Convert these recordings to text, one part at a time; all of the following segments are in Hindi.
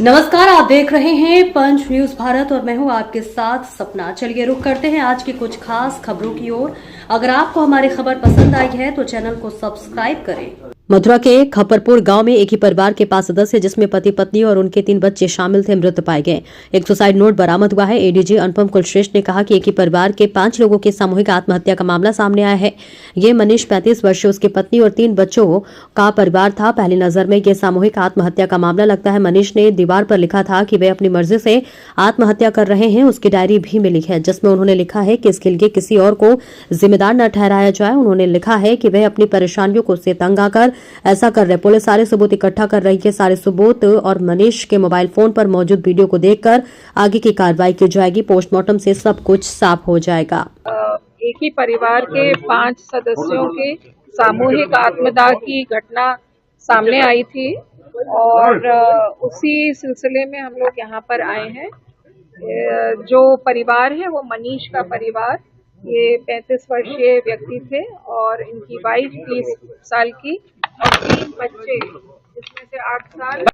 नमस्कार, आप देख रहे हैं पंच न्यूज भारत और मैं हूं आपके साथ सपना। चलिए रुक करते हैं आज की कुछ खास खबरों की ओर। अगर आपको हमारी खबर पसंद आई है तो चैनल को सब्सक्राइब करें। मथुरा के खपरपुर गांव में एक ही परिवार के 5 सदस्य जिसमें पति पत्नी और उनके 3 बच्चे शामिल थे मृत पाए गए। एक सुसाइड नोट बरामद हुआ है। एडीजी अनुपम कुलश्रेष्ठ ने कहा कि एक ही परिवार के 5 लोगों की सामूहिक आत्महत्या का मामला सामने आया है। ये मनीष 35 वर्षीय, उसकी पत्नी और 3 बच्चों का परिवार था। पहली नजर में यह सामूहिक आत्महत्या का मामला लगता है। मनीष ने दीवार पर लिखा था कि वे अपनी मर्जी से आत्महत्या कर रहे हैं। उसकी डायरी भी मिली है जिसमें उन्होंने लिखा है कि इसके लिए किसी और को जिम्मेदार न ठहराया जाए। उन्होंने लिखा है कि वे अपनी परेशानियों को से तंग आकर ऐसा कर रहे। पुलिस सारे सबूत इकट्ठा कर रही है। सारे सबूत और मनीष के मोबाइल फोन पर मौजूद वीडियो को देखकर आगे की कार्रवाई की जाएगी। पोस्टमार्टम से सब कुछ साफ हो जाएगा। एक ही परिवार के 5 सदस्यों के सामूहिक आत्मदाह की घटना सामने आई थी और उसी सिलसिले में हम लोग यहाँ पर आए हैं। जो परिवार है वो मनीष का परिवार, ये 35 वर्षीय व्यक्ति थे और इनकी वाइफ 30 साल की और 3 बच्चे जिसमें से 8 साल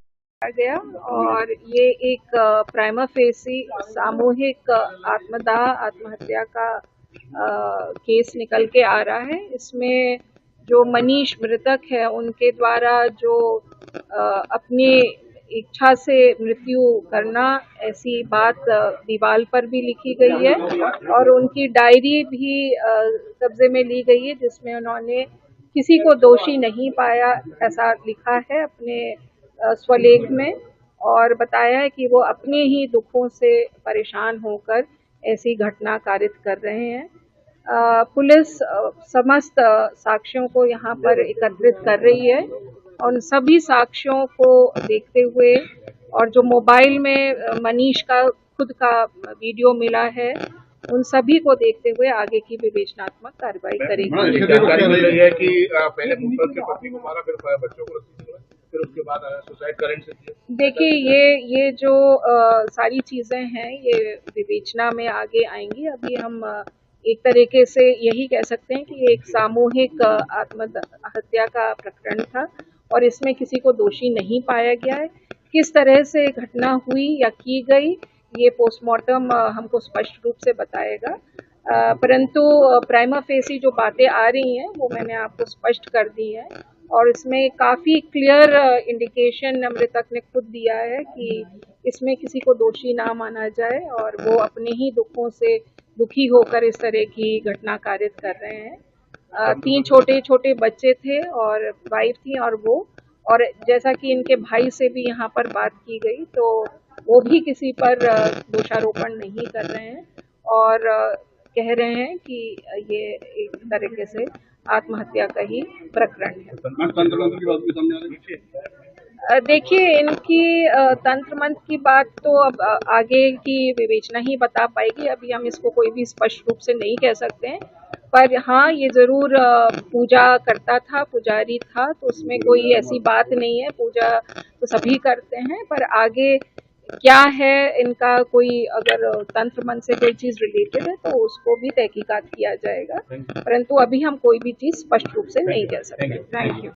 गया। और ये एक प्राइमा फेसी सामूहिक आत्महत्या का केस निकल के आ रहा है। इसमें जो मनीष मृतक है उनके द्वारा जो अपनी इच्छा से मृत्यु करना, ऐसी बात दीवार पर भी लिखी गई है और उनकी डायरी भी कब्जे में ली गई है जिसमें उन्होंने किसी को दोषी नहीं पाया ऐसा लिखा है अपने स्वलेख में और बताया है कि वो अपने ही दुखों से परेशान होकर ऐसी घटना कारित कर रहे हैं। पुलिस समस्त साक्ष्यों को यहाँ पर एकत्रित कर रही है और उन सभी साक्ष्यों को देखते हुए और जो मोबाइल में मनीष का खुद का वीडियो मिला है उन सभी को देखते हुए आगे की विवेचनात्मक कार्रवाई करेगी। जानकारी मिल रही है कि पहले के पत्नी को मारा, फिर बच्चों को फिर उसके बाद सुसाइड करंट से किया। देखिए ये जो सारी चीजें हैं ये विवेचना में आगे आएंगी। अभी हम एक तरीके से यही कह सकते हैं कि ये एक सामूहिक आत्महत्या का प्रकरण था और इसमें किसी को दोषी नहीं पाया गया है। किस तरह से घटना हुई या की गई ये पोस्टमार्टम हमको स्पष्ट रूप से बताएगा, परंतु प्राइमा फेसी जो बातें आ रही हैं वो मैंने आपको स्पष्ट कर दी है और इसमें काफ़ी क्लियर इंडिकेशन मृतक ने खुद दिया है कि इसमें किसी को दोषी ना माना जाए और वो अपने ही दुखों से दुखी होकर इस तरह की घटना कारित कर रहे हैं। 3 छोटे छोटे बच्चे थे और वाइफ थी और वो, और जैसा कि इनके भाई से भी यहाँ पर बात की गई तो वो भी किसी पर दोषारोपण नहीं कर रहे हैं और कह रहे हैं कि ये एक तरीके से आत्महत्या का ही प्रकरण है। देखिए इनकी तंत्र मंत्र की बात तो अब आगे की विवेचना ही बता पाएगी। अभी हम इसको कोई भी स्पष्ट रूप से नहीं कह सकते हैं, पर हाँ ये जरूर पूजा करता था, पुजारी था, तो उसमें कोई ऐसी बात नहीं है। पूजा तो सभी करते हैं, पर आगे क्या है इनका कोई अगर तंत्र मंत्र से कोई चीज रिलेटेड है तो उसको भी तहकीकात किया जाएगा, परंतु अभी हम कोई भी चीज स्पष्ट रूप से नहीं कह सकते। Thank you.